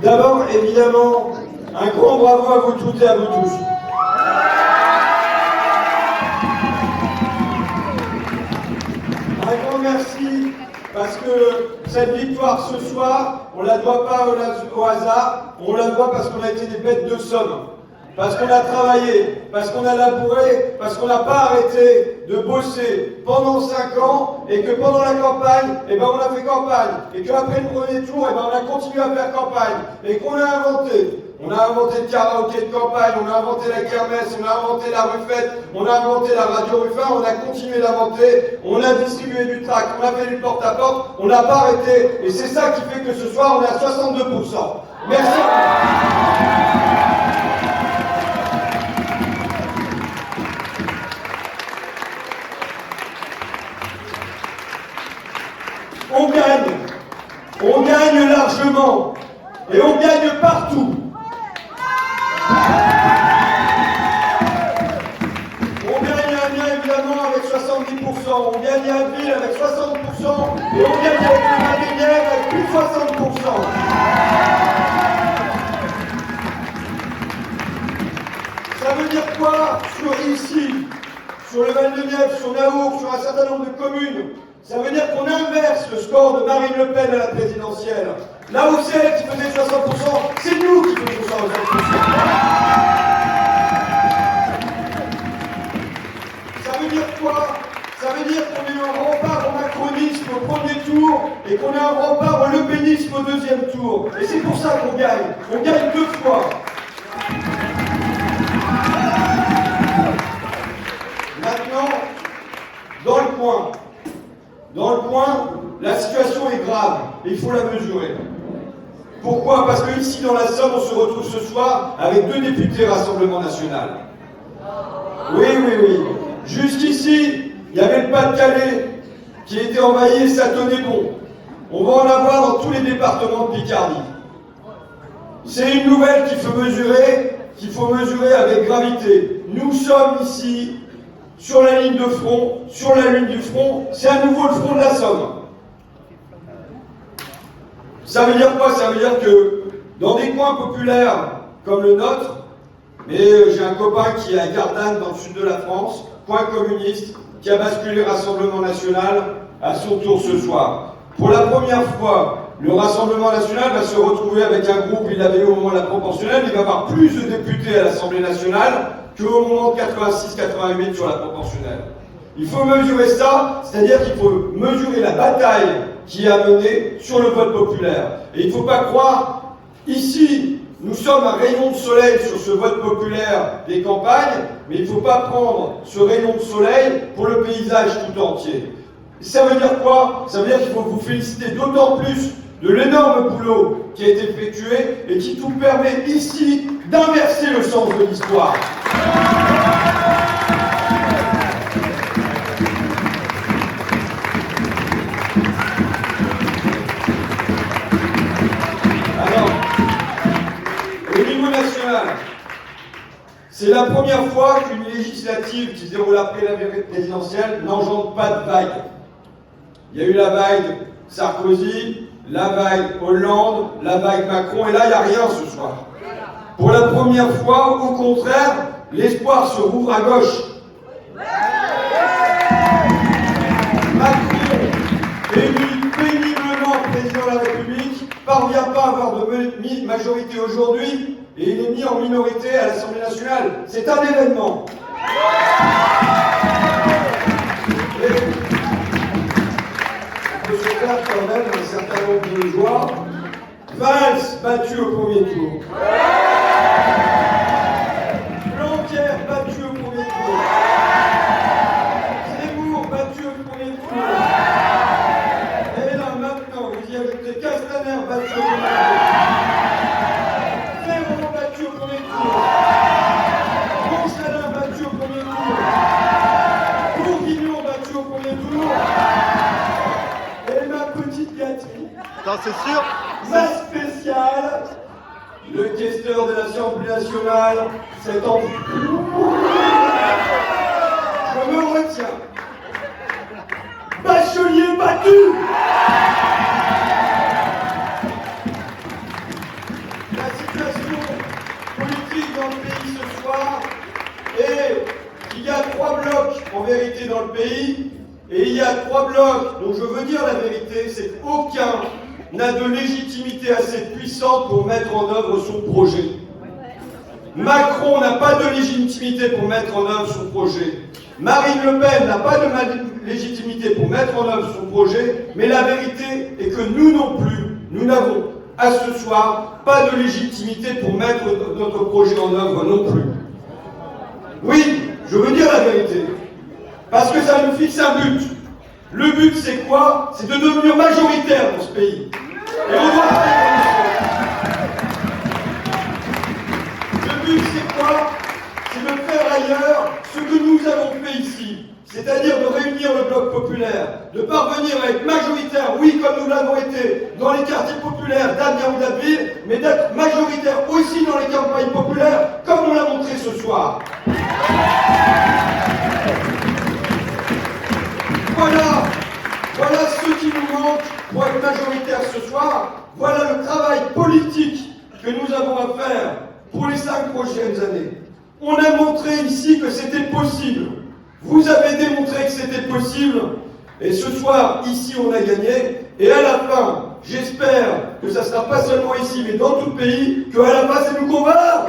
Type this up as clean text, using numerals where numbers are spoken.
D'abord, évidemment, un grand bravo à vous toutes et à vous tous. Un grand merci, parce que cette victoire ce soir, on ne la doit pas au hasard, on la doit parce qu'on a été des bêtes de somme. Parce qu'on a travaillé, parce qu'on a labouré, parce qu'on n'a pas arrêté de bosser pendant 5 ans, et que pendant la campagne, on a fait campagne, et qu'après le premier tour, on a continué à faire campagne, et qu'on a inventé. On a inventé le karaoké de campagne, on a inventé la kermesse, on a inventé la Ruffette, on a inventé la radio Ruffin, on a continué d'inventer, on a distribué du tract, on a fait du porte-à-porte, on n'a pas arrêté, et c'est ça qui fait que ce soir, on est à 62%. Merci à vous. On gagne largement, et on gagne partout. On gagne à Amiens évidemment avec 70%, on gagne à Ville avec 60%, et on gagne avec le Val-de-Nièvre avec plus de 60%. Ça veut dire quoi sur le Val-de-Nièvre, sur Naour, sur un certain nombre de communes? Ça veut dire qu'on inverse le score de Marine Le Pen à la présidentielle. Là où c'est elle qui faisait 60%, c'est nous qui faisons 60%. Ça veut dire quoi? Ça veut dire qu'on a eu un rempart au macronisme au premier tour et qu'on a un rempart au lepénisme au deuxième tour. Et c'est pour ça qu'on gagne. On gagne 2 fois. Maintenant, dans le point, la situation est grave et il faut la mesurer. Pourquoi? Parce que ici, dans la Somme, on se retrouve ce soir avec 2 députés Rassemblement National. Oui. Jusqu'ici, il y avait le Pas-de-Calais qui était envahi et ça tenait bon. On va en avoir dans tous les départements de Picardie. C'est une nouvelle qu'il faut mesurer avec gravité. Nous sommes ici sur la ligne de front, c'est à nouveau le front de la Somme. Ça veut dire quoi? Ça veut dire que dans des coins populaires comme le nôtre, mais j'ai un copain qui est à Gardanne dans le sud de la France, coin communiste, qui a basculé Rassemblement National à son tour ce soir. Pour la première fois, le Rassemblement National va se retrouver avec un groupe, il l'avait eu au moment de la proportionnelle, il va avoir plus de députés à l'Assemblée nationale qu'au moment de 86-88 sur la proportionnelle. Il faut mesurer ça, c'est-à-dire qu'il faut mesurer la bataille qui a mené sur le vote populaire. Et il ne faut pas croire, ici, nous sommes un rayon de soleil sur ce vote populaire des campagnes, mais il ne faut pas prendre ce rayon de soleil pour le paysage tout entier. Ça veut dire quoi? Ça veut dire qu'il faut vous féliciter d'autant plus de l'énorme boulot qui a été effectué et qui nous permet ici d'inverser le sens de l'histoire. Alors, au niveau national, c'est la première fois qu'une législative qui se déroule après la présidentielle n'engendre pas de vague. Il y a eu la vague Sarkozy, la vague Hollande, la vague Macron, et là, il n'y a rien ce soir. Pour la première fois, au contraire, l'espoir se rouvre à gauche. Macron, élu péniblement président de la République, parvient pas à avoir de majorité aujourd'hui, et il est mis en minorité à l'Assemblée nationale. C'est un événement. Il faut se faire quand même un certain nombre de joies. Valls battu au premier tour. Blanquer battu au premier tour. Zemmour battu au premier tour. Et là maintenant, vous y ajoutez Castaner battu au premier tour. Ferrand battu au premier tour. Roussel battu au premier tour. Bourguignon battu au premier tour. Et ma petite gâterie. Attends, c'est sûr? Ma spéciale, le questeur de l'Assemblée nationale, cet enfant. Je me retiens. Bachelier battu. dire la vérité, c'est qu'aucun n'a de légitimité assez puissante pour mettre en œuvre son projet. Macron n'a pas de légitimité pour mettre en œuvre son projet. Marine Le Pen n'a pas de légitimité pour mettre en œuvre son projet, mais la vérité est que nous non plus, nous n'avons à ce soir pas de légitimité pour mettre notre projet en œuvre non plus. Oui, je veux dire la vérité, parce que ça nous fixe un but. Le but c'est quoi? C'est de devenir majoritaire dans ce pays. Et on doit pas Le but c'est quoi? C'est de faire ailleurs ce que nous avons fait ici, c'est-à-dire de réunir le bloc populaire, de parvenir à être majoritaire, oui, comme nous l'avons été dans les quartiers populaires d'Amiens ou d'Abbeville, mais d'être majoritaire aussi dans les campagnes populaires, comme on l'a montré ce soir. Voilà ce qui nous manque pour être majoritaire ce soir. Voilà le travail politique que nous avons à faire pour les 5 prochaines années. On a montré ici que c'était possible. Vous avez démontré que c'était possible. Et ce soir, ici, on a gagné. Et à la fin, j'espère que ça ne sera pas seulement ici, mais dans tout le pays, qu'à la fin, c'est nous qu'on va.